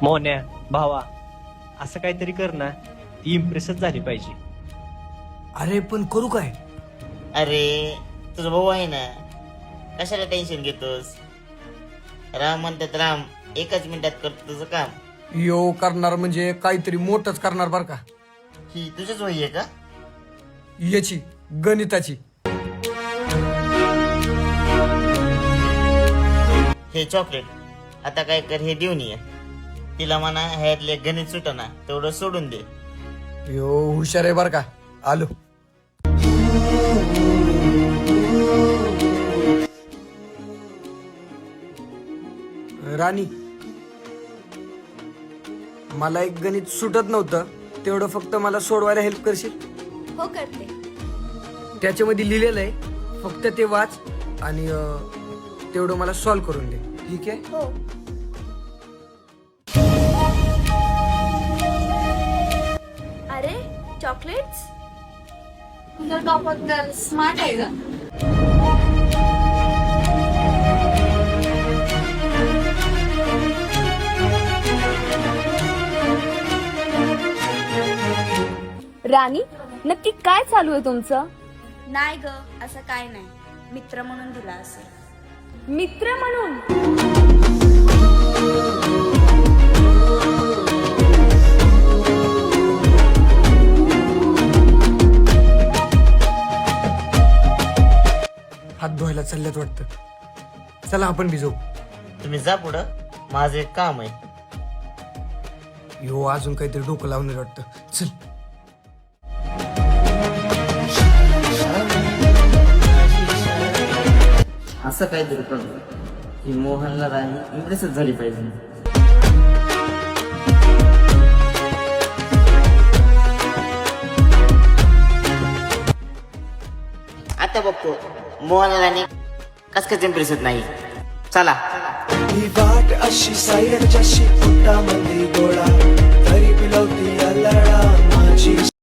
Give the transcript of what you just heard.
मोन्या भावा असं काहीतरी कर ना, ती इम्प्रेसच झाली पाहिजे. अरे पण करू काय? अरे तुझा भाऊ आहे ना, कशाला टेन्शन घेतोस? राम म्हणतात राम एकाच मिनिटात करतो तुझं काम. यो करणार म्हणजे काहीतरी मोठंच करणार बर का. ही तुझीच वही आहे का? याची गणिताची. हे चॉकलेट आता काय कर, हे देऊन ये तिला. म्हणा ह्यातले गणित सुटना तेवढं सोडून दे. यो हुशार आहे बर का. आलो. राणी, मला एक गणित सुटत नव्हतं, तेवढं फक्त मला सोडवायला हेल्प करशील? हो करते. त्याच्यामध्ये लिहिलेलं आहे, फक्त ते वाच आणि तेवढं मला सॉल्व करून दे. ठीक आहे? हो. अरे चॉकलेट्स, तुझा टॉपर तर स्मार्ट आहे ग. राणी नक्की काय चालू आहे तुमचं? नाही ग, असं काय नाही. मित्र म्हणून दिला असेल. मित्र म्हणून? हात धुवायला चालल्यात वाटतं. चला आपण भिजवू. तुम्ही जा पुढं, माझं एक काम आहे. यो अजून काहीतरी डोकं लावणार वाटतं. चल. असं काहीतरी करतो की मोहनला राणी इम्प्रेसच झाली पाहिजे. आता बघतो मोहनला राणी कस इम्प्रेसच नाही. चला. ही वाट अशी सायरच्याशी फुटामध्ये गोळा